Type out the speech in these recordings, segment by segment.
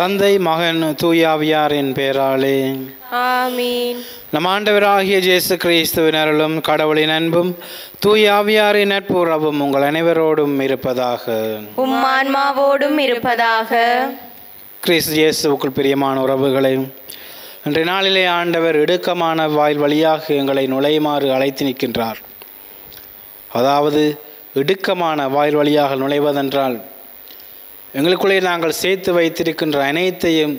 தந்தை மகன் தூயாவியாரின் பெயராலே ஆமீன். நம் ஆண்டவராகிய இயேசு கிறிஸ்துவின் அருளும் கடவுளின் அன்பும் தூயாவியாரின் நட்புறவும் உங்கள் அனைவரோடும் இருப்பதாக. உம் ஆன்மாவோடும் இருப்பதாக. கிறிஸ்து இயேசுவுக்குள் பிரியமான உறவுகளை, இன்றைய நாளிலே ஆண்டவர் இடுக்கமான வாயில் வழியாக எங்களை நுழையுமாறு அழைத்து நிற்கின்றார். அதாவது இடுக்கமான வாயில் வழியாக நுழைவதென்றால் எங்களுக்குள்ளே நாங்கள் சேர்த்து வைத்திருக்கின்ற அனைத்தையும்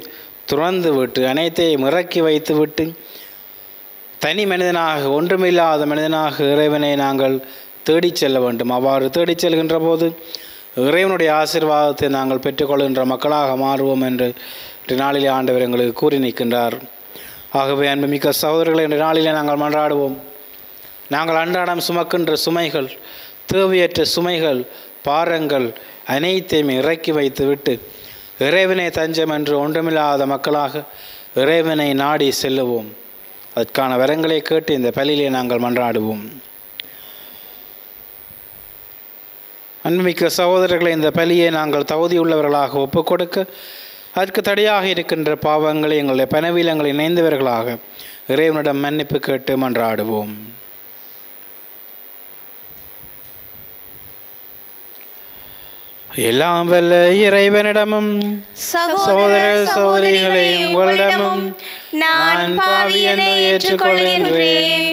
துறந்து விட்டு, அனைத்தையும் இறக்கி வைத்து விட்டு, தனி மனிதனாக, ஒன்றுமில்லாத மனிதனாக இறைவனை நாங்கள் தேடிச் செல்ல வேண்டும். அவ்வாறு தேடிச் செல்கின்ற போது இறைவனுடைய ஆசீர்வாதத்தை நாங்கள் பெற்றுக்கொள்கின்ற மக்களாக மாறுவோம் என்று இன்றைய நாளிலே ஆண்டவர் எங்களுக்கு கூறி நிற்கின்றார். ஆகவே அன்புமிக்க சகோதரர்களை, இன்றைய நாளிலே நாங்கள் மன்றாடுவோம். நாங்கள் அன்றாடம் சுமக்கின்ற சுமைகள், தேவையற்ற சுமைகள், பாரங்கள் அனைத்தையும் இறக்கி வைத்து விட்டு இறைவனை தஞ்சம் என்று ஒன்றுமில்லாத மக்களாக இறைவனை நாடி செல்லுவோம். அதற்கான வரங்களை கேட்டு இந்த பலியிலே நாங்கள் மன்றாடுவோம். அன்புமிக்க சகோதரர்களை, இந்த பலியை நாங்கள் தகுதியுள்ளவர்களாக ஒப்புக் கொடுக்க, அதற்கு தடையாக இருக்கின்ற பாவங்களை, எங்களுடைய பணவீலங்களை இணைந்தவர்களாக இறைவனிடம் மன்னிப்பு கேட்டு மன்றாடுவோம். எல்லாம் வல்ல இறைவனிடமும் சகோதர சகோதரிகளை உங்களிடமும் நான் பாவி என்று ஏற்றுக்கொள்கின்றேன்.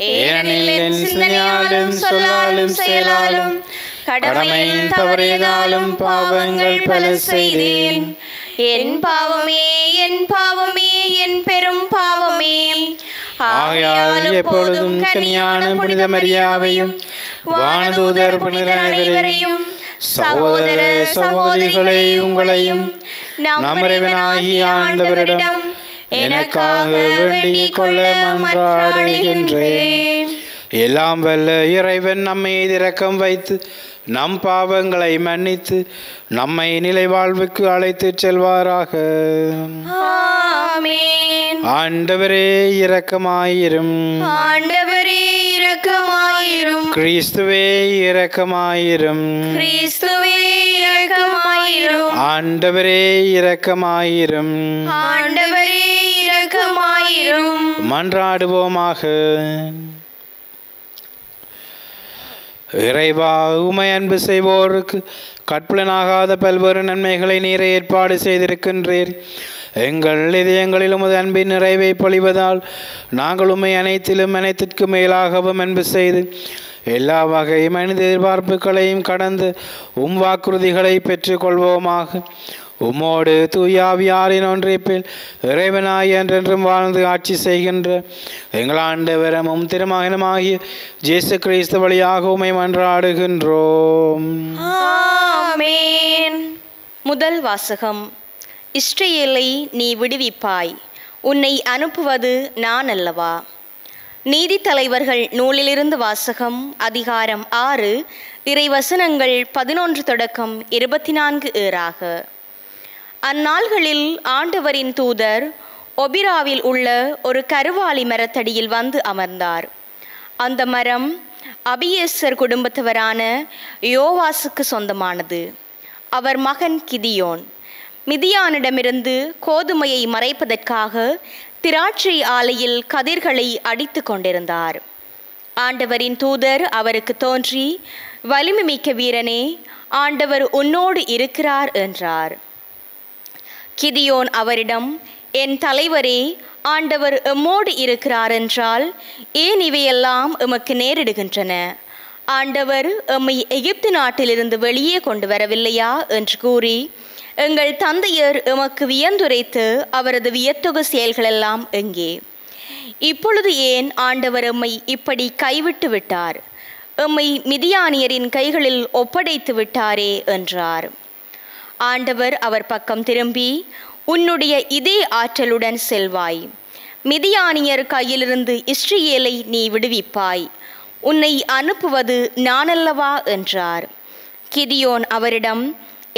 ஏனெனில் என் சிந்தனையாலும் சொல்லாலும் செயலாலும் கடமையின் தவறியதாலும் பாவங்கள் பல செய்தேன். என் பாவமே, என் பாவமே, என் பெரும் பாவமே. ஆகையால் எப்பொழுதும் கன்னியான புனித மரியாவையும் வானதூதர் புனிதர் அனைவரையும் சகோதர சகோதரிகளை உங்களையும் நம் இறைவனாகிய ஆண்டவரிடம் எனக்காக வேண்டிக் கொள்ள மன்றாடுகின்றேன். எல்லாம் வல்ல இறைவன் நம்மை இரக்கம் வைத்து நம் பாவங்களை மன்னித்து நம்மை நிலை வாழ்வுக்கு அழைத்து செல்வாராக. ஆமென். ஆண்டவரே இரக்கமாயிரும். ஆண்டவரே இரக்கமாயிரும். கிறிஸ்துவே இரக்கமாயிரும். கிறிஸ்துவே இரக்கமாயிரும். ஆண்டவரே இரக்கமாயிரும். ஆண்டவரே இரக்கமாயிரும். மன்றாடுவோமாக. இறைவா, உமை அன்பு செய்வோருக்கு கற்பலனாகாத பல்வேறு நன்மைகளை நீரை ஏற்பாடு செய்திருக்கின்றீர். எங்கள் இதயங்களில் உமது அன்பின் நிறைவை பொழிவதால் நாங்கள் உம்மை அனைத்திலும் அனைத்திற்கு மேலாகவும் அன்பு செய்து எல்லா வகை மனித எதிர்பார்ப்புகளையும் கடந்து உம் வாக்குறுதிகளை பெற்றுக்கொள்வோமாக. உம்மோடு தூயாவியாரின் ஒன்றிப்பில் இறைவனாய் என்றென்றும் வாழ்ந்து ஆட்சி செய்கின்ற எங்கள் ஆண்டவரும் திருமகனுமாகிய இயேசு கிறிஸ்து வழியாக உம்மை மன்றாடுகின்றோம். ஆமென். முதல் வாசகம். இஸ்ரவேலை நீ விடுவிப்பாய், உன்னை அனுப்புவது நான் அல்லவா? நீதித்தலைவர்கள் நூலிலிருந்து வாசகம். அதிகாரம் 6, இறைவசனங்கள் 11 தொடக்கம் 24 ஏறாக. அந்நாள்களில் ஆண்டவரின் தூதர் ஒபிராவில் உள்ள ஒரு கருவாலி மரத்தடியில் வந்து அமர்ந்தார். அந்த மரம் அபியேசர் குடும்பத்தவரான யோவாசுக்கு சொந்தமானது. அவர் மகன் கிதியோன் மிதியானிடமிருந்து கோதுமையை மறைப்பதற்காக திராட்சை ஆலையில் கதிர்களை அடித்து கொண்டிருந்தார். ஆண்டவரின் தூதர் அவருக்கு தோன்றி, வலிமை மிக்க வீரனே, ஆண்டவர் உன்னோடு இருக்கிறார் என்றார். கிதியோன் அவரிடம், என் தலைவரே, ஆண்டவர் எம்மோடு இருக்கிறார் என்றால் ஏன் இவையெல்லாம் எமக்கு நேரிடுகின்றன? ஆண்டவர் எம்மை எகிப்து நாட்டிலிருந்து வெளியே கொண்டு வரவில்லையா என்று கூறி, எங்கள் தந்தையர் எமக்கு வியந்துரைத்து அவரது வியத்தொகு செயல்களெல்லாம் எங்கே? இப்பொழுது ஏன் ஆண்டவர் எம்மை இப்படி கைவிட்டு விட்டார்? எம்மை மிதியானியரின் கைகளில் ஒப்படைத்து விட்டாரே என்றார். ஆண்டவர் அவர் பக்கம் திரும்பி, உன்னுடைய இதே ஆற்றலுடன் செல்வாய், மிதியானியர் கையிலிருந்து இஸ்ரவேலை நீ விடுவிப்பாய், உன்னை அனுப்புவது நானல்லவா என்றார். கிதியோன் அவரிடம்,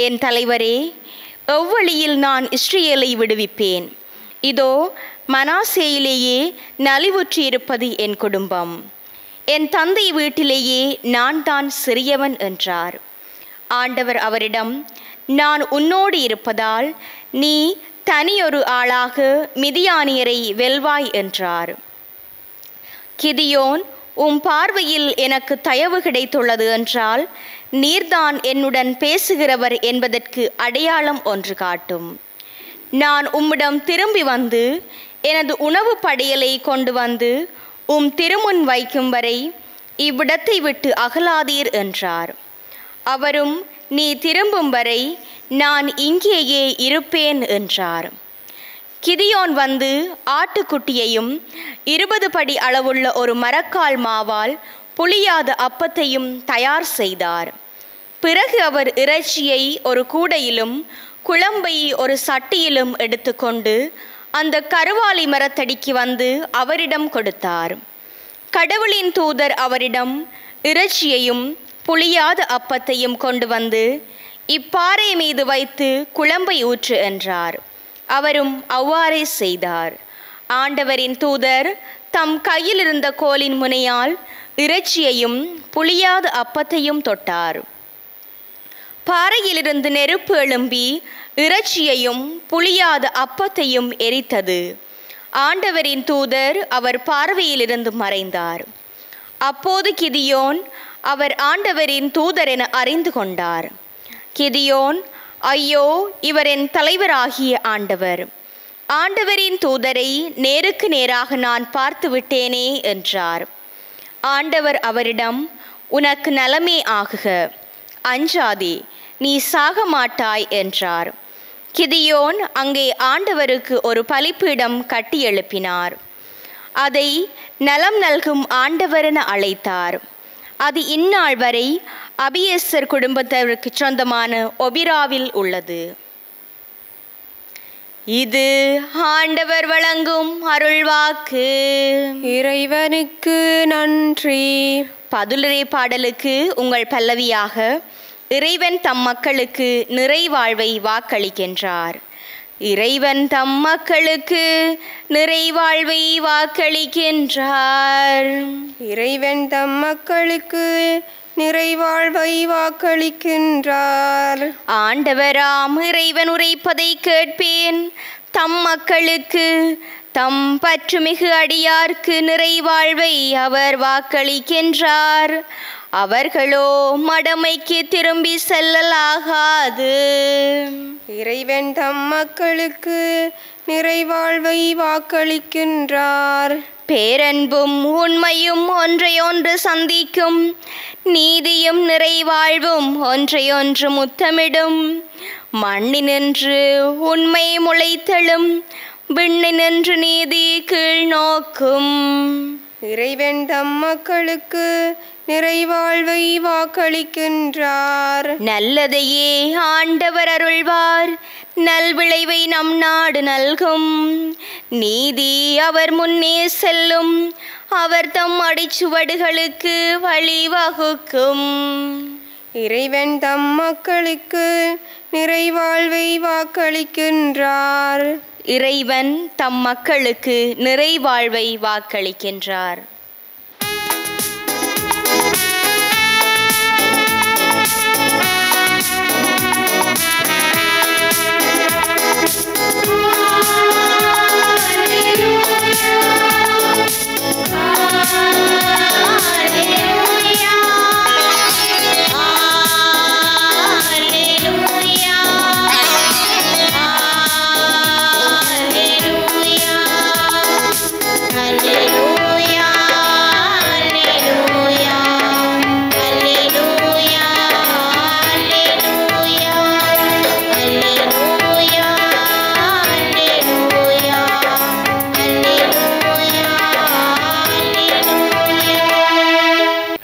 என் தலைவரே, எவ்வழியில் நான் இஸ்ரவேலை விடுவிப்பேன்? இதோ மனாசேயிலேயே நலிவுற்றிருப்பது என் குடும்பம், என் தந்தை வீட்டிலேயே நான் தான் சிறியவன் என்றார். ஆண்டவர் அவரிடம், நான் உன்னோடு இருப்பதால் நீ தனியொரு ஆளாக மிதியானியரை வெல்வாய் என்றார். கிதியோன், உம் பார்வையில் எனக்கு தயவு கிடைத்துள்ளது என்றால் நீர்தான் என்னுடன் பேசுகிறவர் என்பதற்கு அடையாளம் ஒன்று காட்டும். நான் உம்மிடம் திரும்பி வந்து எனது உணவு படையலை கொண்டு வந்து உம் திருமுன் வைக்கும் வரை இவ்விடத்தை விட்டு அகலாதீர் என்றார். அவரும், நீ திரும்பும் வரை நான் இங்கேயே இருப்பேன் என்றார். கிதியோன் வந்து ஆட்டுக்குட்டியையும் 20 படி அளவுள்ள ஒரு மரக்கால் மாவால் புளியாத அப்பத்தையும் தயார் செய்தார். பிறகு அவர் இறைச்சியை ஒரு கூடையிலும் குழம்பை ஒரு சட்டியிலும் எடுத்துக்கொண்டு அந்த கருவாலி மரத்தடிக்கு வந்து அவரிடம் கொடுத்தார். கடவுளின் தூதர் அவரிடம் இறைச்சியையும் புளியாத அப்பத்தையும் கொண்டு வந்து இப்பாறை மீது வைத்து குழம்பை ஊற்று என்றார். அவரும் அவ்வாறே செய்தார். ஆண்டவரின் தூதர் தம் கையில் இருந்த கோலின் முனையால் இறைச்சியையும் புளியாத அப்பத்தையும் தொட்டார். பாறையிலிருந்து நெருப்பு எழும்பி இறைச்சியையும் புளியாத அப்பத்தையும் எரித்தது. ஆண்டவரின் தூதர் அவர் பார்வையிலிருந்து மறைந்தார். அப்போது கிதியோன் அவர் ஆண்டவரின் தூதர் என அறிந்து கொண்டார். கிதியோன், ஐயோ, இவர் என் தலைவராகிய ஆண்டவர், ஆண்டவரின் தூதரை நேருக்கு நேராக நான் பார்த்து விட்டேனே என்றார். ஆண்டவர் அவரிடம், உனக்கு நலமே ஆகுக, அஞ்சாதே, நீ சாக மாட்டாய் என்றார். கிதியோன் அங்கே ஆண்டவருக்கு ஒரு பலிப்பீடம் கட்டி எழுப்பினார். அதை நலம் நல்கும் ஆண்டவர் என அழைத்தார். அது இந்நாள் வரை அபியேசர் குடும்பத்திற்கு சொந்தமான ஒபிராவில் உள்ளது. இது ஆண்டவர் வழங்கும் அருள்வாக்கு. இறைவனுக்கு நன்றி. பதிலுரை பாடலுக்கு உங்கள் பல்லவியாக, இறைவன் தம் மக்களுக்கு நிறைவாழ்வை வாக்களிக்கின்றார். இறைவன் தம் மக்களுக்கு நிறைவாழ்வை வாக்களிக்கின்றார். இறைவன் தம் மக்களுக்கு நிறைவாழ்வை வாக்களிக்கின்றார். ஆண்டவராம் இறைவன் உரைப்பதை கேட்பேன். தம் மக்களுக்கு, தம் பற்றுமிகு அடியார்க்கு நிறைவாழ்வை அவர் வாக்களிக்கின்றார். அவர்களோ மடமைக்கு திரும்பி செல்லலாகாது. இறைவன் தம் மக்களுக்கு நிறைவாழ்வை வாக்களிக்கின்றார். பேரன்பும் உண்மையும் ஒன்றையொன்று சந்திக்கும், நீதியும் நிறைவாழ்வும் ஒன்றையொன்று முத்தமிடும். மண்ணினின்று உண்மை முளைத்தெழும், விண்ணினின்று நீதி கீழ் நோக்கும். இறைவன் தம் மக்களுக்கு நிறைவாழ்வை வாக்களிக்கின்றார். நல்லதையே ஆண்டவர் அருள்வார், நல்விளைவை நம் நாடு நல்கும். நீதி அவர் முன்னே செல்லும், அவர் தம் அடிச்சுவடுகளுக்கு வழிவகுக்கும். இறைவன் தம் மக்களுக்கு நிறைவாழ்வை வாக்களிக்கின்றார். இறைவன் தம் மக்களுக்கு நிறைவாழ்வை வாக்களிக்கின்றார்.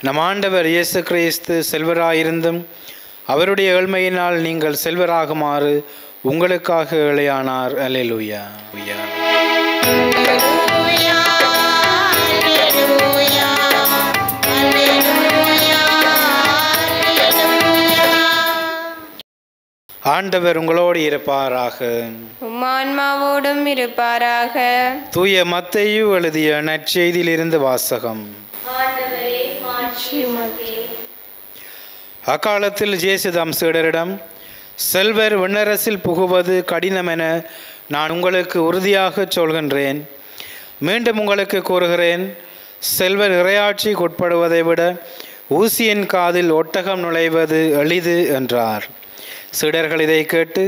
நம் ஆண்டவர் இயேசு கிறிஸ்து செல்வராயிருந்தும் அவருடைய ஏழ்மையினால் நீங்கள் செல்வராகுமாறு உங்களுக்காக ஏழையானார். அல்லேலூயா. ஆண்டவர் உங்களோடு இருப்பாராக, உம்மான்மாவோடும் இருப்பாராக. தூய மத்தேயு எழுதிய நற்செய்தியிலிருந்து வாசகம். அக்காலத்தில் இயேசு தம் சீடரிடம், செல்வர் விண்ணரசில் புகுவது கடினமென நான் உங்களுக்கு உறுதியாக சொல்கின்றேன். மீண்டும் உங்களுக்கு கூறுகிறேன், செல்வர் இறையாட்சிக்கு உட்படுவதை விட ஊசியின் காதில் ஒட்டகம் நுழைவது எளிது என்றார். சீடர்கள் இதை கேட்டு,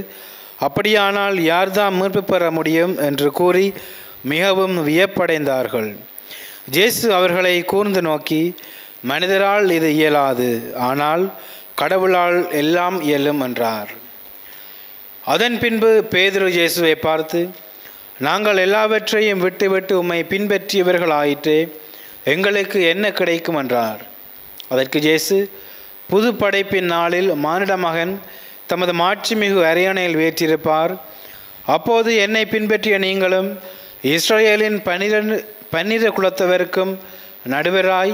அப்படியானால் யார்தாம் மீட்பு பெற முடியும் என்று கூறி மிகவும் வியப்படைந்தார்கள். இயேசு அவர்களை கூர்ந்து நோக்கி, மனிதரால் இது இயலாது, ஆனால் கடவுளால் எல்லாம் இயலும் என்றார். அதன் பின்பு பேதுரு இயேசுவை பார்த்து, நாங்கள் எல்லாவற்றையும் விட்டுவிட்டு உம்மை பின்பற்றியவர்கள் ஆயிற்றே, எங்களுக்கு என்ன கிடைக்கும் என்றார். அதற்கு இயேசு, புது படைப்பின் நாளில் மானிட மகன் தமது மாட்சிமிகு அரியணையில் வீற்றிருப்பார். அப்போது என்னை பின்பற்றிய நீங்களும் இஸ்ரவேலின் 12 குலத்தவருக்கும் நடுவராய்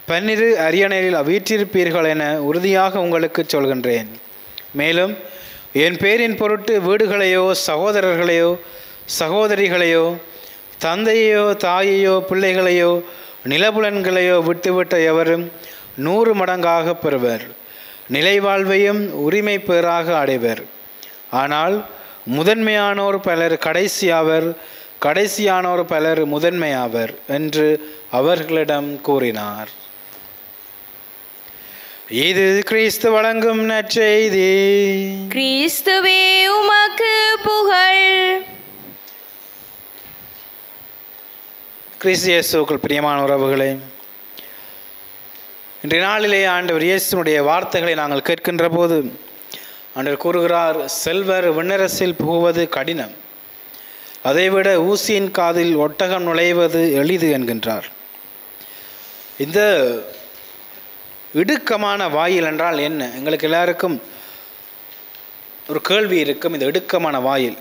12 அரியணையில் வீற்றிருப்பீர்கள் என உறுதியாக உங்களுக்கு சொல்கின்றேன். மேலும் என் பேரின் பொருட்டு வீடுகளையோ சகோதரர்களையோ சகோதரிகளையோ தந்தையோ தாயையோ பிள்ளைகளையோ நிலபுலன்களையோ விட்டுவிட்ட எவரும் 100 மடங்காக பெறுவர், நிலைவாழ்வையும் உரிமை பேராக அடைவர். ஆனால் முதன்மையானோர் பலர் கடைசியாவர், கடைசியானோர் பலர் முதன்மையாவர் என்று அவர்களிடம் கூறினார். இது கிறிஸ்து வழங்கும் நற்செய்தி. கிறிஸ்துவே உமக்கு புகழ். கிறிஸ்து இயேசுவுக்குள் பிரியமான உறவுகளே, இன்றைய நாளிலே ஆண்டவர் இயேசுனுடைய வார்த்தைகளை நாங்கள் கேட்கின்ற போது ஆண்டவர் கூறுகிறார், செல்வர் விண்ணரசில் புகுவது கடினம், அதைவிட ஊசியின் காதில் ஒட்டகம் நுழைவது எளிது என்கின்றார். இந்த இடுக்கமான வாயில் என்றால் என்ன? எங்களுக்கு எல்லாருக்கும் ஒரு கேள்வி இருக்கும். இந்த இடுக்கமான வாயில்,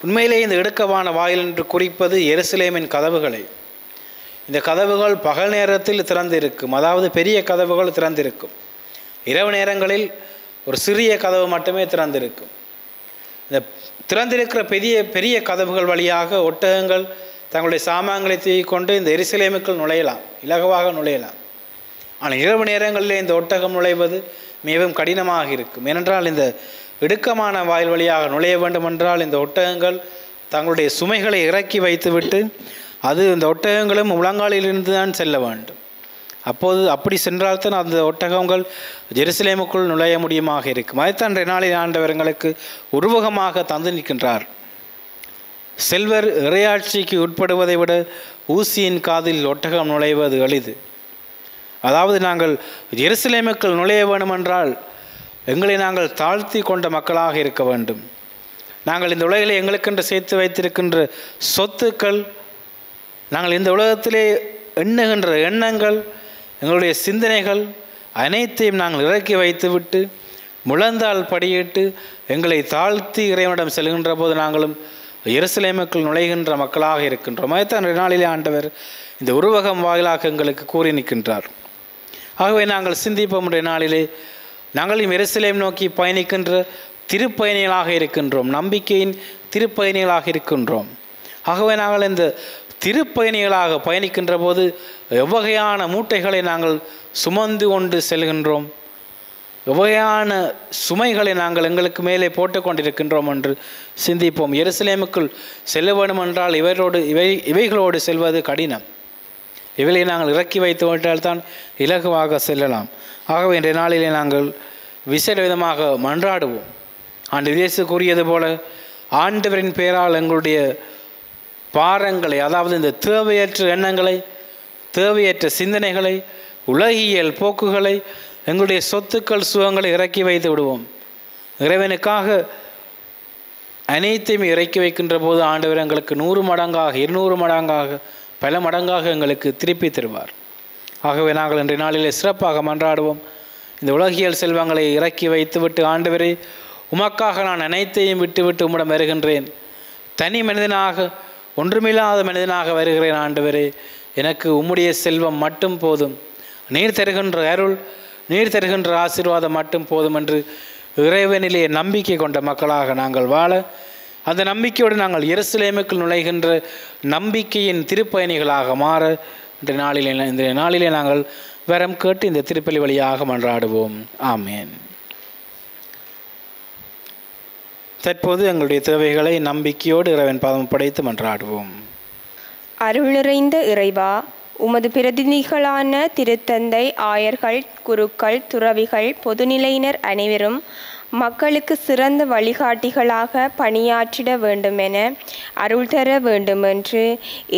உண்மையிலே இந்த இடுக்கமான வாயில் என்று குறிப்பது எருசலேமின் கதவுகளை. இந்த கதவுகள் பகல் நேரத்தில் திறந்திருக்கும், அதாவது பெரிய கதவுகள் திறந்திருக்கும். இரவு நேரங்களில் ஒரு சிறிய கதவு மட்டுமே திறந்திருக்கும். இந்த திறந்திருக்கிற பெரிய கதவுகள் வழியாக ஒட்டகங்கள் தங்களுடைய சாமான்களை தூக்கிக் கொண்டு இந்த எருசலேமுக்குள் நுழையலாம், இலகுவாக நுழையலாம். ஆனால் இரவு நேரங்களில் இந்த ஒட்டகம் நுழைவது மிகவும் கடினமாக இருக்கும். ஏனென்றால் இந்த இடுக்கமான வாயில் வழியாக நுழைய வேண்டுமென்றால் இந்த ஒட்டகங்கள் தங்களுடைய சுமைகளை இறக்கி வைத்துவிட்டு அது இந்த ஒட்டகங்களும் முழங்காலிலிருந்து தான் செல்ல வேண்டும். அப்போது அப்படி சென்றால்தான் அந்த ஒட்டகங்கள் ஜெருசலேமுக்குள் நுழைய முடியுமாக இருக்கும். அதைத்தான் நாளில் ஆண்டவர் எங்களுக்கு உருவகமாக தந்து நிற்கின்றார். செல்வர் இறையாட்சிக்கு உட்படுவதை விட ஊசியின் காதில் ஒட்டகம் நுழைவது எளிது. அதாவது நாங்கள் ஜெருசலேமுக்குள் நுழைய வேண்டுமென்றால் எங்களை நாங்கள் தாழ்த்தி கொண்ட மக்களாக இருக்க வேண்டும். நாங்கள் இந்த உலகிலே எங்களுக்கென்று சேர்த்து வைத்திருக்கின்ற சொத்துக்கள், நாங்கள் இந்த உலகத்திலே எண்ணுகின்ற எண்ணங்கள், எங்களுடைய சிந்தனைகள் அனைத்தையும் நாங்கள் இறக்கி வைத்துவிட்டு முழந்தால் படியிட்டு எங்களை தாழ்த்தி இறைவனிடம் செல்கின்ற போது நாங்களும் எருசலேமுக்குள் நுழைகின்ற மக்களாக இருக்கின்றோம். அதைத்தான் நாளிலே ஆண்டவர் இந்த உருவகம் வாயிலாக எங்களுக்கு கூறி நிற்கின்றார். ஆகவே நாங்கள் சிந்திப்போம். நாளிலே நாங்களும் எருசலேம் நோக்கி பயணிக்கின்ற திருப்பயணிகளாக இருக்கின்றோம், நம்பிக்கையின் திருப்பயணிகளாக இருக்கின்றோம். ஆகவே நாங்கள் இந்த திருப்பயணிகளாக பயணிக்கின்ற போது எவ்வகையான மூட்டைகளை நாங்கள் சுமந்து கொண்டு செல்கின்றோம், எவ்வகையான சுமைகளை நாங்கள் எங்களுக்கு மேலே போட்டுக்கொண்டிருக்கின்றோம் என்று சிந்திப்போம். எருசலேமுக்குள் செல்ல வேண்டுமென்றால் இவைகளோடு செல்வது கடினம். இவைகளை நாங்கள் இறக்கி வைத்து விட்டால்தான் இலகுவாக செல்லலாம். ஆகவே இன்றைய நாளிலே நாங்கள் விசேட விதமாக மன்றாடுவோம். ஆண்டவர் இயேசு கூறியது போல ஆண்டவரின் பெயரால் எங்களுடைய பாரங்களை, அதாவது இந்த தேவையற்ற எண்ணங்களை, தேவையற்ற சிந்தனைகளை, உலகியல் போக்குகளை, எங்களுடைய சொத்துக்கள் சுகங்களை இறக்கி வைத்து விடுவோம். இறைவனுக்காக அனைத்தையும் இறக்கி வைக்கின்ற போது ஆண்டவர் எங்களுக்கு 100 மடங்காக 200 மடங்காக பல மடங்காக எங்களுக்கு திருப்பி தருவார். ஆகவே நாங்கள் இன்றைய நாளிலே சிறப்பாக மன்றாடுவோம். இந்த உலகியல் செல்வங்களை இறக்கி வைத்துவிட்டு, ஆண்டவரே உமக்காக நான் அனைத்தையும் விட்டுவிட்டு உம்மிடம் வருகின்றேன், தனி மனிதனாக ஒன்றுமில்லாத மனிதனாக வருகிறேன். ஆண்டவரே எனக்கு உம்முடைய செல்வம் மட்டும் போதும், நீர் தருகின்ற அருள், நீர் தருகின்ற ஆசீர்வாதம் மட்டும் போதும் என்று இறைவனிலே நம்பிக்கை கொண்ட மக்களாக நாங்கள் வாழ, அந்த நம்பிக்கையோடு நாங்கள் எருசலேமுக்குள் நுழைகின்ற நம்பிக்கையின் திருப்பயணிகளாக மாற இந்த நாளிலே நாங்கள் வரம் கேட்டு இந்த திருப்பலி வழியாக மன்றாடுவோம். ஆமேன். தற்போது எங்களுடைய தேவைகளை நம்பிக்கையோடு இறைவன் பாதம் படைத்து மன்றாடுவோம். அருள் நிறைந்த இறைவா, உமது பிரதிநிதிகளான திருத்தந்தை, ஆயர்கள், குருக்கள், துறவிகள், பொதுநிலையினர் அனைவரும் மக்களுக்கு சிறந்த வழிகாட்டிகளாக பணியாற்றிட வேண்டுமென அருள் தர வேண்டுமென்று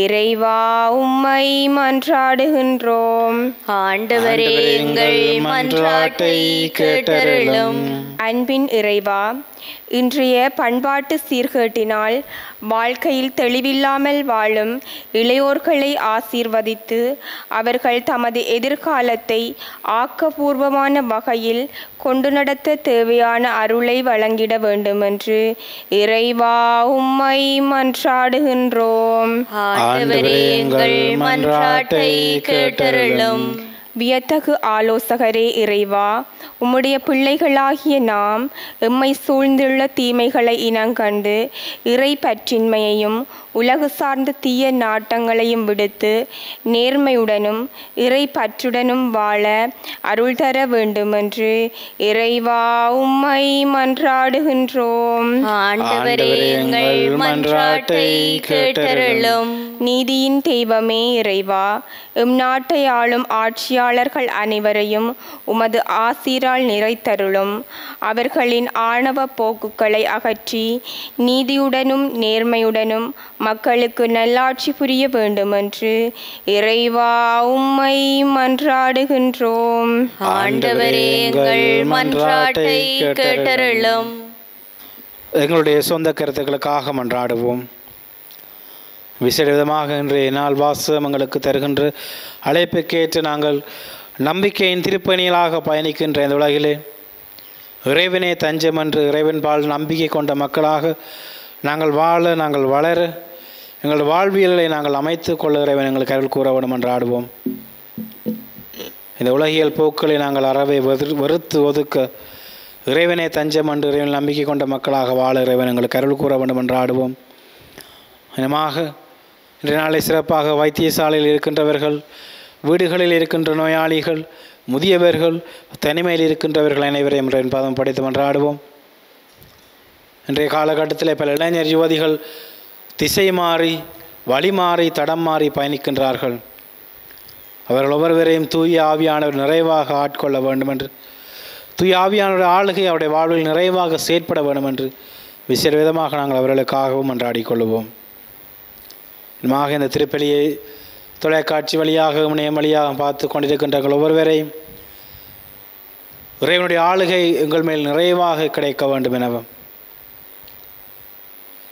இறைவா உம்மை மன்றாடுகின்றோம். ஆண்டவரே, எங்கள் மன்றாட்டை கேட்டருளும். அன்பின் இறைவா, இன்றைய பண்பாட்டு சீர்கேட்டினால் வாழ்க்கையில் தெளிவில்லாமல் வாழும் இளையோர்களை ஆசீர்வதித்து அவர்கள் தமது எதிர்காலத்தை ஆக்கப்பூர்வமான வகையில் கொண்டு நடத்த தேவையான அருளை வழங்கிட வேண்டுமென்று இறைவா உம்மை மன்றாடுகின்றோம். ஆண்டவரே, எங்கள் மன்றாட்டை கேட்டருளும். வியத்தகு ஆலோசகரே இறைவா, உம்முடைய பிள்ளைகளாகிய நாம் எம்மை சூழ்ந்துள்ள தீமைகளை இனங்கண்டு இறை பற்றின்மையையும் உலகு சார்ந்த தீய நாட்டங்களையும் விடுத்து நேர்மையுடனும் இறை பற்றுடனும் வாழ அருள் தர வேண்டுமென்று இறைவா உம்மை மன்றாடுகின்றோம். ஆண்டவரே, எங்கள் மன்றாட்டை கேட்டருளும். நீதியின் தெய்வமே இறைவா, எம் நாட்டை ஆளும் ஆட்சியாளர்கள் அனைவரையும் உமது ஆசீரால் நிறைத்தருளும். அவர்களின் ஆணவ போக்குகளை அகற்றி நீதியுடனும் நேர்மையுடனும் மக்களுக்கு நல்லாட்சி புரிய வேண்டுமென்று இறைவா உம்மை மன்றாடுகின்றோம். ஆண்டவரே, எங்கள் மன்றாட்டை கேட்டருளும். எங்களுடைய சொந்த கருத்துக்களுக்காக மன்றாடுவோம். விசேட விதமாக இன்றைய நாள் வாசகம் எங்களுக்கு தருகின்ற அழைப்புக்கேற்று நாங்கள் நம்பிக்கையின் திருப்பணிகளாக பயணிக்கின்ற இந்த உலகிலே இறைவனே தஞ்சம் என்று இறைவன்பால் நம்பிக்கை கொண்ட மக்களாக நாங்கள் வாழ, நாங்கள் வளர, எங்கள் வாழ்வியலை நாங்கள் அமைத்து கொள்ள இறைவன் எங்களுக்கு அருள் கூற வேண்டும் என்று ஆடுவோம். இந்த உலகியல் போக்களை நாங்கள் அறவே வெறுத்து ஒதுக்க இறைவனே தஞ்சம் என்று இறைவன் நம்பிக்கை கொண்ட மக்களாக வாழ இறைவன் எங்களுக்கு அருள் கூற வேண்டும் என்று ஆடுவோம். இனமாக இன்றைய நாளை சிறப்பாக வைத்தியசாலையில் இருக்கின்றவர்கள், வீடுகளில் இருக்கின்ற நோயாளிகள், முதியவர்கள், தனிமையில் இருக்கின்றவர்கள் அனைவரையும் இறைவன் பாதம் படைத்து மன்றாடுவோம். இன்றைய காலகட்டத்தில் பல இளைஞர் யுவதிகள் திசை மாறி, வழி மாறி, தடம் மாறி பயணிக்கின்றார்கள். அவர்கள் ஒவ்வொருவரையும் தூய ஆவியானவர் நிறைவாக ஆட்கொள்ள வேண்டும் என்று, தூய ஆவியானவர் ஆளுகை அவருடைய வாழ்வில் நிறைவாக செயற்பட வேண்டும் என்று விசேட விதமாக நாங்கள் அவர்களுக்காகவும் மன்றாடிக்கொள்வோம். இன்னமாக இந்த திருப்பலியை தொலைக்காட்சி வழியாக, இணையம் வழியாக பார்த்து கொண்டிருக்கின்றார்கள் ஒவ்வொருவரையும் இறைவனுடைய ஆளுகை எங்கள் மேல் நிறைவாக கிடைக்க வேண்டும் எனவும்,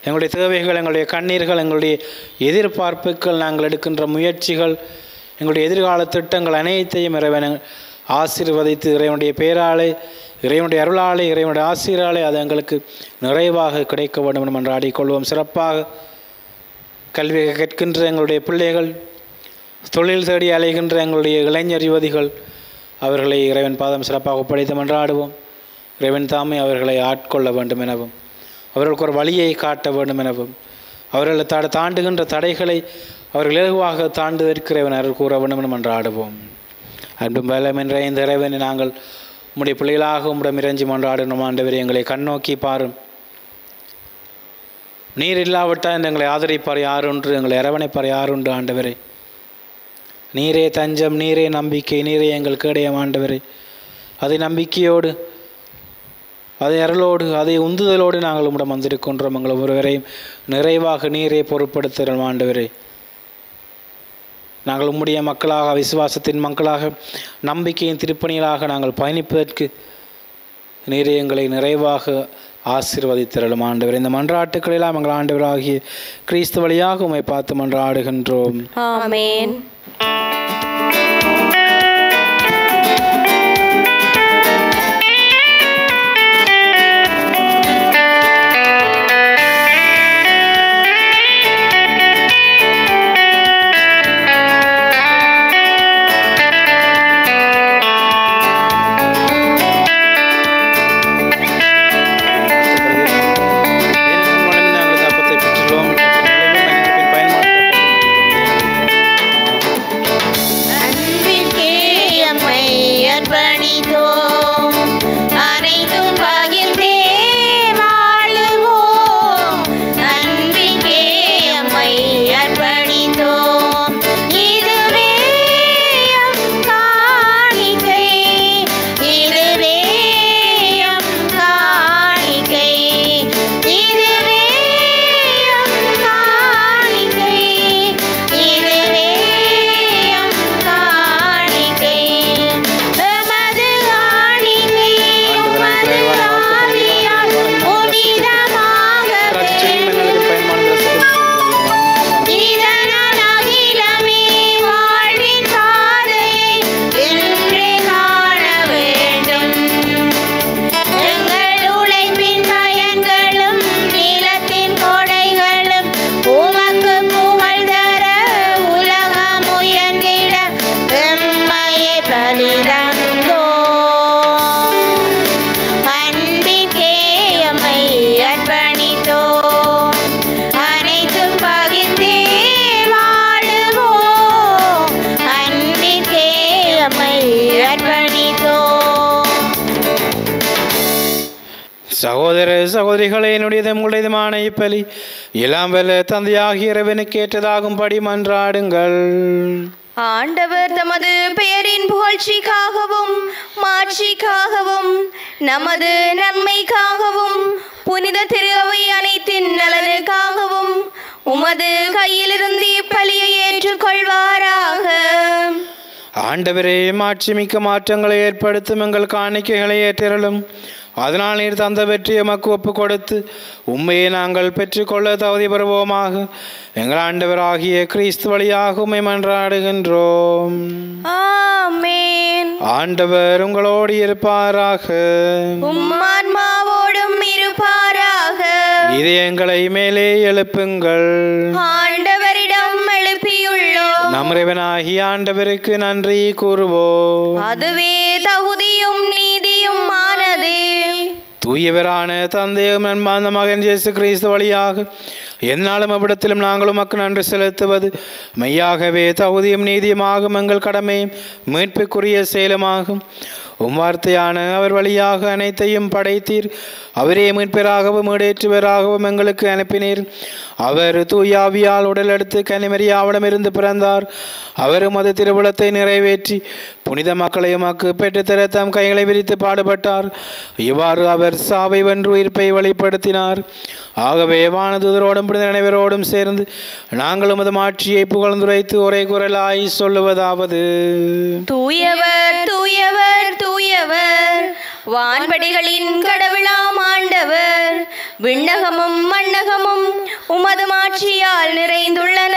எங்களுடைய தேவைகள், எங்களுடைய கண்ணீர்கள், எங்களுடைய எதிர்பார்ப்புகள், நாங்கள் எடுக்கின்ற முயற்சிகள், எங்களுடைய எதிர்கால திட்டங்கள் அனைத்தையும் இறைவன் ஆசீர்வதித்து இறைவனுடைய பேராலே, இறைவனுடைய அருளாலே, இறைவனுடைய ஆசீராலே அது எங்களுக்கு நிறைவாக கிடைக்க வேண்டும் என்று ஆடிக்கொள்வோம். சிறப்பாக கல்வி கற்கின்ற எங்களுடைய பிள்ளைகள், தொழில் தேடி அலைகின்ற எங்களுடைய இளைஞர் யுவதிகள், அவர்களை இறைவன் பாதம் சிறப்பாக ஒப்படைத்து மன்றாடுவோம். இறைவன் தாமே அவர்களை ஆட்கொள்ள வேண்டும் எனவும், அவர்களுக்கு ஒரு வழியை காட்ட வேண்டும் எனவும், அவர்கள் தாண்டுகின்ற தடைகளை அவர்கள் இலகுவாக தாண்டுவதற்கு இறைவன் அருள் கூற வேண்டும் என்று மன்றாடுவோம். அன்பும் பலம் என்ற இந்த இறைவனை நாங்கள் உம்முடைய பிள்ளைகளாக உம்முடன் இறைஞ்சி மன்றாடணும். ஆண்டவரை எங்களை கண்ணோக்கி பாரும். நீர் இல்லாவிட்டால் எங்களை ஆதரிப்பார் யாருன்று, எங்களை அரவணைப்பார் யாருண்டு. ஆண்டவரை நீரே தஞ்சம், நீரே நம்பிக்கை, நீரே எங்கள் கேடயம். ஆண்டவரை அதை நம்பிக்கையோடு, அதை அருளோடு, அதை உந்துதலோடு நாங்கள் உம்மிடம் வந்திருக்கின்றோம். எங்கள் ஒவ்வொருவரையும் நிறைவாக நீரே பொருட்படுத்துகிறோம். ஆண்டவரை நாங்கள் உம்முடைய மக்களாக, விசுவாசத்தின் மக்களாக, நம்பிக்கையின் திருப்பணிகளாக நாங்கள் பயணிப்பதற்கு நீரே எங்களை நிறைவாக ஆசீர்வதித்தருளும். ஆண்டவர் இந்த மன்றாட்டுக்களெல்லாம் எங்கள் ஆண்டவராகிய கிறிஸ்து வழியாக உம்மை பார்த்து மன்றாடுகின்றோம். ஆமென். சகோதர சகோதரிகளே, என்னுடையதும் உங்களுடையதுமான இப்பலி எல்லாம் வல்ல தந்தையாகிய இறைவனுக்கு ஏற்றதாகும்படி மன்றாடுங்கள். ஆண்டவர் தமது பெயரின் புகழ்ச்சிக்காகவும் மாட்சிக்காகவும் நமது நன்மைக்காகவும் புனித திரு அவை அனைத்தின் நலனுக்காகவும் உமது கையிலிருந்து இப்பலியை ஏற்றுக்கொள்வாராக. ஆண்டவரே, மாட்சிமிக்க மாற்றங்களை ஏற்படுத்தும் எங்கள் காணிக்கைகளை ஏற்றலும். அதனால் நீர் தந்த வெற்றி எமக்கு ஒப்பு கொடுத்து உண்மையை நாங்கள் பெற்றுக்கொள்ள தகுதி பெறுவோமாக. எங்கள் ஆண்டவராகிய கிறிஸ்து வழியாக உம்மை மன்றாடுகின்றோம். ஆமென். ஆண்டவர் உங்களோடு இருப்பாராக. உம் ஆன்மாவோடும் இருப்பாராக. இதயங்களை மேலே எழுப்புங்கள். ஆண்டவரிடம் எழுப்பியுள்ளோம். நம் இறைவனாகிய ஆண்டவருக்கு நன்றி கூறுவோம். அதுவே தகுதியும் நீதியும் ஆனதே. தூயவரான தந்தையும் நண்பார்ந்த மகன் இயேசு கிறிஸ்து வழியாக எந்நாளும் அவ்விடத்திலும் நாங்கள் உமக்கு நன்றி செலுத்துவது மெய்யாகவே தகுதியும் நீதியுமாகும். எங்கள் கடமையும் மீட்புக்குரிய செயலுமாகும். வார்த்தையான அவர் வழியாக அனைத்தையும் படைத்தீர். அவரே மீட்பராகவும் ஈடேற்றுவராகவும் எங்களுக்கு அனுப்பினீர். அவர் தூயாவியால் உடல் எடுத்து கன்னிமரியாவிடமிருந்து பிறந்தார். அவரும் அது திருவுளத்தை நிறைவேற்றி புனித மக்களை உமக்கு பெற்றுத்தர தம் கைகளை விரித்து பாடுபட்டார். இவ்வாறு அவர் சாவை வென்று உயிர்ப்பை வெளிப்படுத்தினார். ஆகவே வானதூதரோடும் புனித அனைவரோடும் சேர்ந்து நாங்கள் உமது மாட்சியை புகழ்ந்துரைத்து ஒரே குரலாய் சொல்லுவதாவது: தூயவர் தூயவர் தூயவர், வான்படிகளின் கடவுளாம் ஆண்டவர். விண்ணகமும் மண்ணகமும் உமது மாட்சியால் நிறைந்துள்ளன.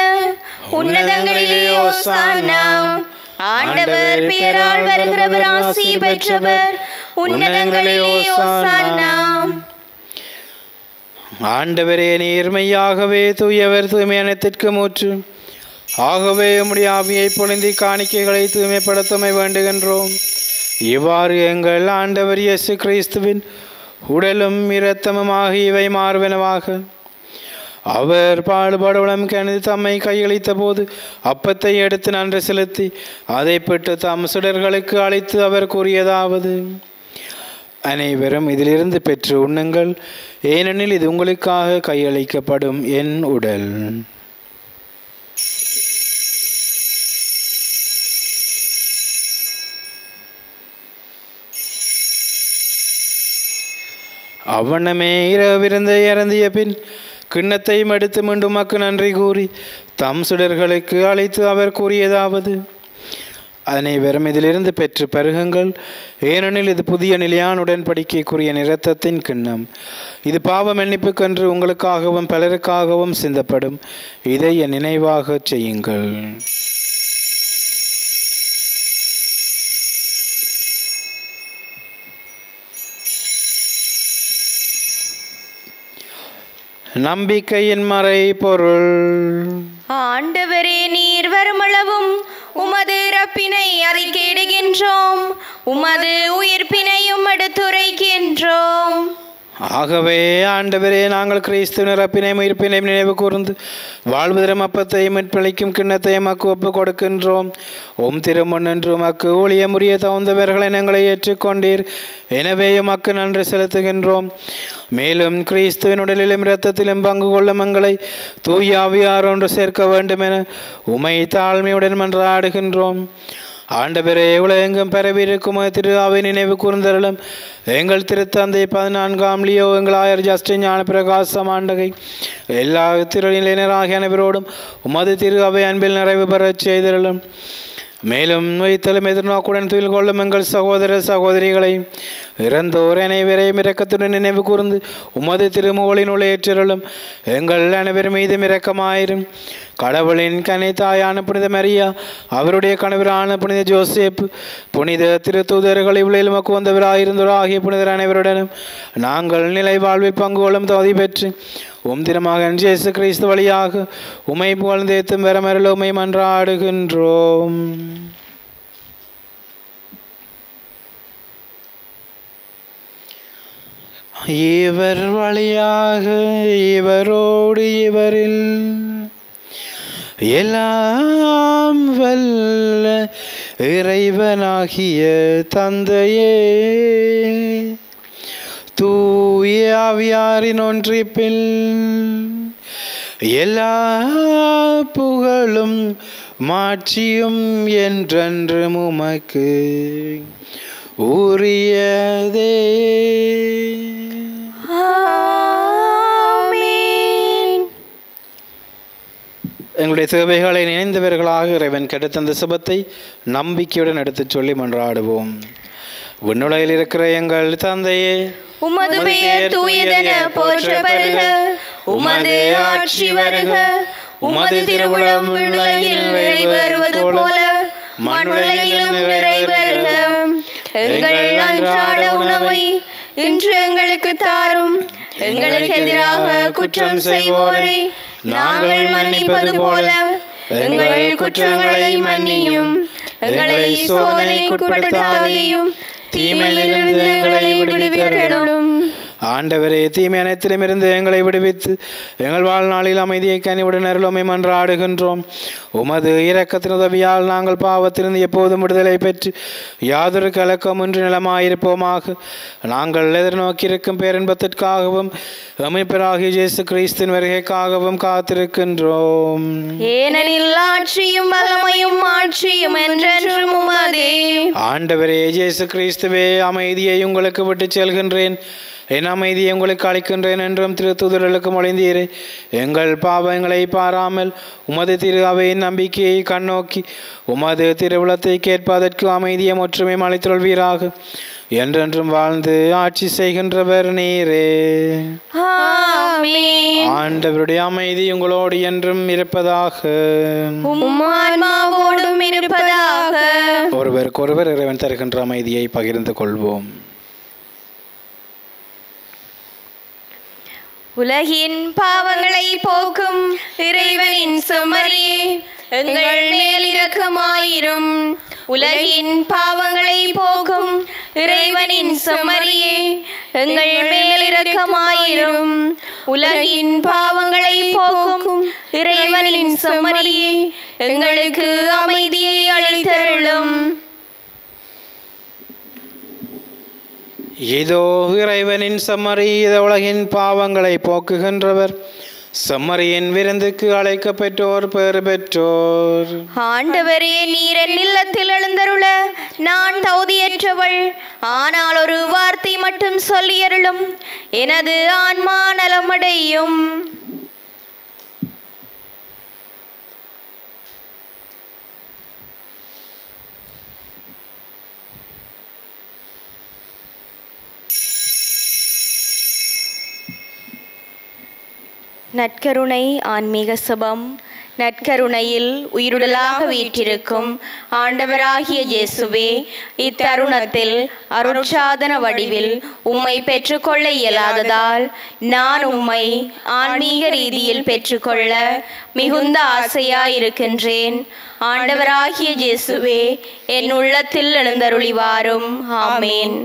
உன்னதங்களிலே ஓசானா. ஆண்டவர் பெயரால் வருகிறவர் ஆசி பெற்றவர். உன்னதங்களிலே ஓசானா. ஆண்டவரே, நீர் மெய்யாகவே தூயவர், தூய்மையானத்திற்கு மூற்று. ஆகவே உம்முடைய ஆவியை பொழிந்தி காணிக்கைகளை தூய்மைப்படுத்தமை வேண்டுகின்றோம். இவ்வாறு எங்கள் ஆண்டவர் இயேசு கிறிஸ்துவின் உடலும் இரத்தமுமாக இவை மாறுவனவாக. அவர் பாடுபாடுடன் கணிது தம்மை கையளித்த போது அப்பத்தை எடுத்து நன்றி செலுத்தி அதை பெற்று தம் சுடர்களுக்கு அளித்து அவர் கூறியதாவது: அனைவரும் இதிலிருந்து பெற்று உண்ணுங்கள், ஏனெனில் இது உங்களுக்காக கையளிக்கப்படும் என் உடல். அவ்வண்ணமே இரவிருந்தை அருந்திய பின் கிண்ணத்தையும் எடுத்து மீண்டும் உமக்கு நன்றி கூறி தம் சுடர்களுக்கு அழைத்து அவர் கூறியதாவது: அனைவரும் இதிலிருந்து பெற்று பருகுங்கள், ஏனெனில் இது புதிய நிலையான உடன்படிக்கைக்குரிய இரத்தத்தின் கிண்ணம். இது பாவ மன்னிப்புக்கென்று உங்களுக்காகவும் பலருக்காகவும் சிந்தப்படும். இதை என் நினைவாக செய்யுங்கள். நம்பிக்கையின் மறை பொருள். ஆண்டவரே, நீர் வருமளவும் உமது இறப்பினை அறிக்கையிடுகின்றோம், உமது உயிர்ப்பினையும் எடுத்துரைக்கின்றோம். ஆகவே ஆண்டவரே, நாங்கள் கிறிஸ்துவின் இறப்பினையும் உயிர்ப்பினையும் நினைவு கூர்ந்து வாழ்வதரும் அப்பத்தையும் மீட்பளிக்கும் கிண்ணத்தையும் மக்கு ஒப்புக் கொடுக்கின்றோம். ஓம் திருமுன் என்று உமக்கு ஊழியமுரிய தகுந்தவர்களை எங்களை ஏற்றுக்கொண்டீர். எனவே உமக்கு நன்றி செலுத்துகின்றோம். மேலும் கிறிஸ்துவின் உடலிலும் இரத்தத்திலும் பங்கு கொள்ளும் எங்களை தூய ஆவியார் ஒன்று சேர்க்க வேண்டும் என உமை தாழ்மையுடன் மன்றாடுகின்றோம். ஆண்டவரே, உலகெங்கும் பரவியிருக்கும் திரு அவை நினைவு கூர்ந்தருளும். எங்கள் திருத்தந்தை 14ஆம் லியோ, எங்கள் ஆயர் ஜஸ்டின் ஞான பிரகாசம் ஆண்டகை, எல்லா திருநிலையினராகிய அனைவரோடும் உமது திரு அவை அன்பில் நிறைவு பெறச் செய்தருளும். மேலும் வைத்தலும் எதிர்நோக்குடன் துயில் கொள்ளும் எங்கள் சகோதர சகோதரிகளை இறந்தோர் அனைவரையும் இரக்கத்துடன் நினைவு கூர்ந்து உமது திருமுகலினுள் ஏற்றருளும். எங்கள் அனைவர் மீதும் இரக்கமாயிரும். கடவுளின் கன்னித்தாயான புனித மரியா, அவருடைய கணவரான புனித ஜோசேப், புனித திருத்தூதர்களை உலகில் உமக்கு வந்தவராயிருந்தோர் ஆகிய புனிதர் அனைவருடனும் நாங்கள் நிலை வாழ்வில் பங்கு கொள்ளும் தகுதி பெற்று உம் திருமகன் இயேசு கிறிஸ்து வழியாக உமை புகழ்ந்தேத்தும் வரமருள் உமை மன்றாடுகின்றோம். இவர் வழியாக இவரோடு இவரில் எல்லாம் வல்ல இறைவனாகிய தந்தையே, தூய ஆவியாரின் ஒன்றிப்பில் எல்லா புகழும் மாட்சியும் என்றென்றும் உமக்கு உரியதே. எங்களுடைய தேவைகளை நினைந்தவர்களாக இறைவன் கெடுத்தந்த சுபத்தை நம்பிக்கையுடன் எடுத்துச் சொல்லி மன்றாடுவோம். விண்ணுலகில் இருக்கிற எங்கள் தந்தையே, உமது பெயர் தூயதென போற்ற பெறுக. உமது ஆட்சி வருக. உமது திருவுளம் விண்ணுலகில் நிறைவேறுவது போல மண்ணுலகிலும் நிறைவேறுக. எங்கள் அன்றாட உணவை இன்று எங்களுக்கு தாரும். எங்களுக்கு எதிராக குற்றம் செய்வோரை நாங்கள் மன்னிப்பது போல எங்கள் குற்றங்களை மன்னியும். எங்களை சோதனைக்குட்படுத்தாதேயும், தீமையிலிருந்து எங்களை விடுவித்தருளும். ஆண்டவரே, தீமை அனைத்திலுமிருந்து எங்களை விடுவித்து எங்கள் வாழ்நாளில் அமைதியை கனிவுடன் அருளுமை மன்றாடுகின்றோம். உமது இரக்கத்தின் உதவியால் நாங்கள் பாவத்திலிருந்து எப்போதும் விடுதலை பெற்று யாதொரு கலக்கமின்றி நிலமாயிருப்போமாக. நாங்கள் எதிர்நோக்கியிருக்கும் பேரின்பத்திற்காகவும் அமைப்பராகிய இயேசு கிறிஸ்துவின் வருகைக்காகவும் காத்திருக்கின்றோம். ஏனெனில் ஆட்சியும் வல்லமையும் மாட்சியும் என்றென்றும் உமதே. ஆண்டவரே இயேசு கிறிஸ்துவே, அமைதியை உங்களுக்கு விட்டுச் செல்கின்றேன், என் அமைதியை உங்களுக்கு அளிக்கின்றேன் என்றும் திருத்தூதர்களுக்கு மொழிந்தீரே. எங்கள் பாவங்களை பாராமல் உமது திரு அவையின் நம்பிக்கையை கண்ணோக்கி உமது திருவுளத்தை கேட்பதற்கு அமைதியை ஒற்றுமை அளித்தொள்வீராக. என்றென்றும் வாழ்ந்து ஆட்சி செய்கின்றவர் நீரே. ஆமென். ஆண்டவருடைய அமைதி உங்களோடு என்றும் இருப்பதாக. உம் ஆன்மாவோடும் இருப்பதாக. ஒருவருக்கொருவர் இறைவன் தருகின்ற அமைதியை பகிர்ந்து கொள்வோம். உலகின் பாவங்களை போக்கும் இறைவனின் செம்மறியே, எங்கள் மேல் இரக்கமாயிரும். உலகின் பாவங்களை போக்கும் இறைவனின் செம்மறியே, எங்கள் மேல் இரக்கமாயிரும். உலகின் பாவங்களை போக்கும் இறைவனின் செம்மறியே, எங்களுக்கு அமைதியை அளித்தருளும். இதோ இறைவனின் செம்மறி, இதோ உலகின் பாவங்களை போக்குகின்றவர். செம்மறியின் விருந்துக்கு அழைக்கப்பெற்றோர் பேறு பெற்றோர். ஆண்டவரே, நீர் என் இல்லத்தில் எழுந்தருள நான் தகுதியற்றவள். ஆனால் ஒரு வார்த்தை மட்டும் சொல்லியருளும், எனது ஆன்மா நலமடையும். நற்கருணை ஆன்மீக சுபம். நற்கருணையில் உயிருடலாக வீற்றிருக்கும் ஆண்டவராகிய இயேசுவே, இத்தருணத்தில் அருட்சாதன வடிவில் உம்மை பெற்றுக்கொள்ள இயலாததால் நான் உம்மை ஆன்மீக ரீதியில் பெற்றுக்கொள்ள மிகுந்த ஆசையாயிருக்கின்றேன். ஆண்டவராகிய இயேசுவே, என் உள்ளத்தில் எழுந்தருளி வாரும். ஆமேன்.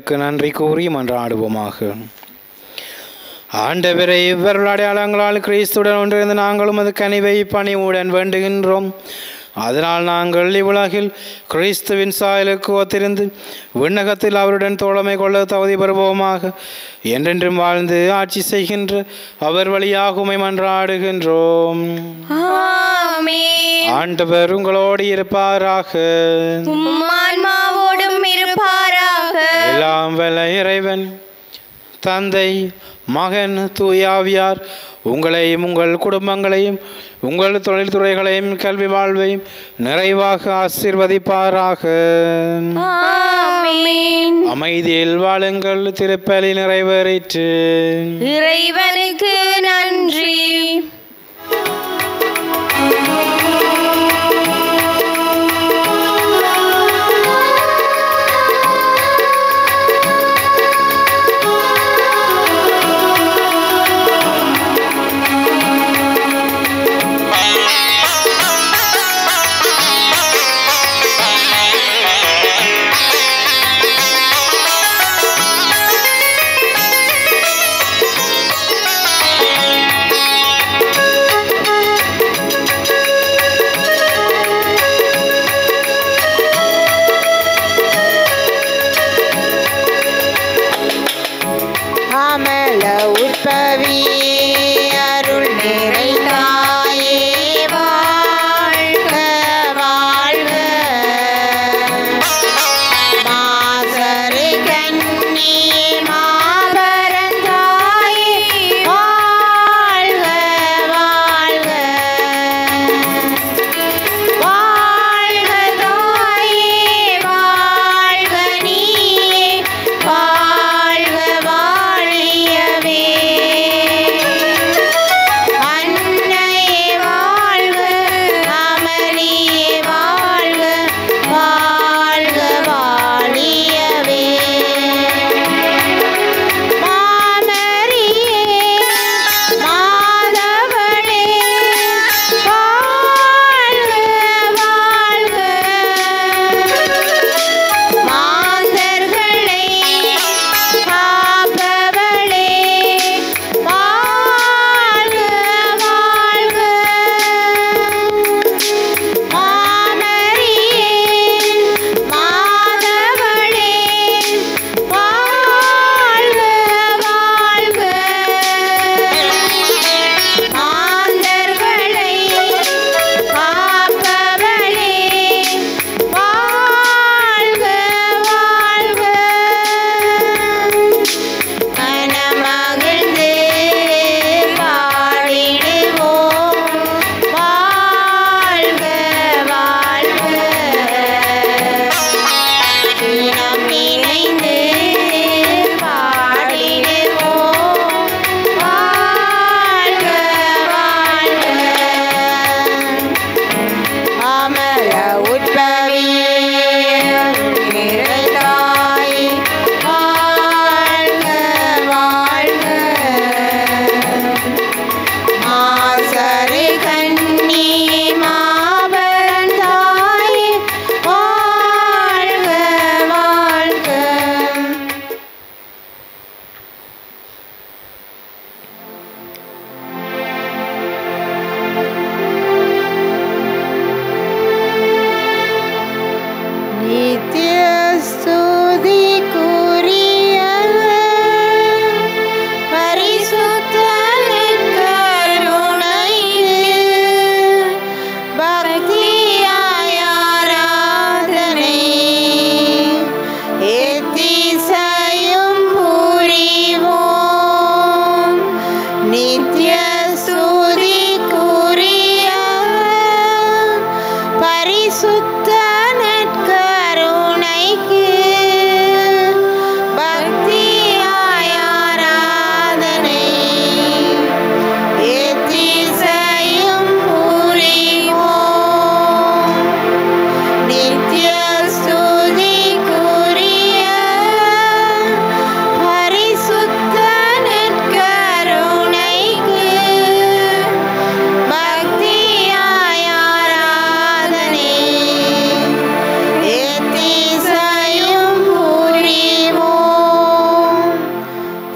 இறைவனுக்கு நன்றி கூறி மன்றாடுவோமாக. ஆண்டவரை இவ்வருள் அடையாளங்களால் கிறிஸ்துடன் ஒன்றிருந்து நாங்களும் அது கனிவை பணிவுடன் வேண்டுகின்றோம். அதனால் நாங்கள் இவ்வுலகில் கிறிஸ்துவின் சாயலுக்கு ஒத்திருந்து விண்ணகத்தில் அவருடன் தோழமை கொள்ள தகுதி பெறுவோமாக. என்றென்றும் வாழ்ந்து ஆட்சி செய்கின்ற அவர் வழியாக உம்மை மன்றாடுகின்றோம். ஆண்டவர் உங்களோடு இருப்பாராக. எல்லாம் வல்ல இறைவன் தந்தை, மகன், தூயாவியார் உங்களையும் உங்கள் குடும்பங்களையும் உங்கள் தொழில்துறைகளையும் கல்வி வாழ்வையும் நிறைவாக ஆசீர்வதிப்பாராக. அமைதியில் வாழுங்கள். திருப்பலி நிறைவேறிற்று. இறைவனுக்கு நன்றி.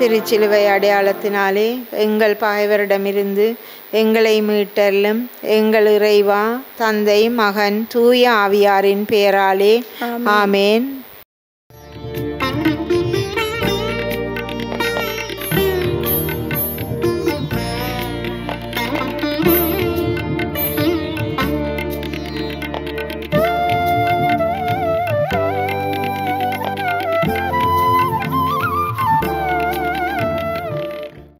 திருச்சிலுவை அடையாளத்தினாலே எங்கள் பகைவரிடமிருந்து எங்களை மீட்டலும் எங்கள் இறைவா, தந்தை, மகன், தூய ஆவியாரின் பெயராலே ஆமேன்.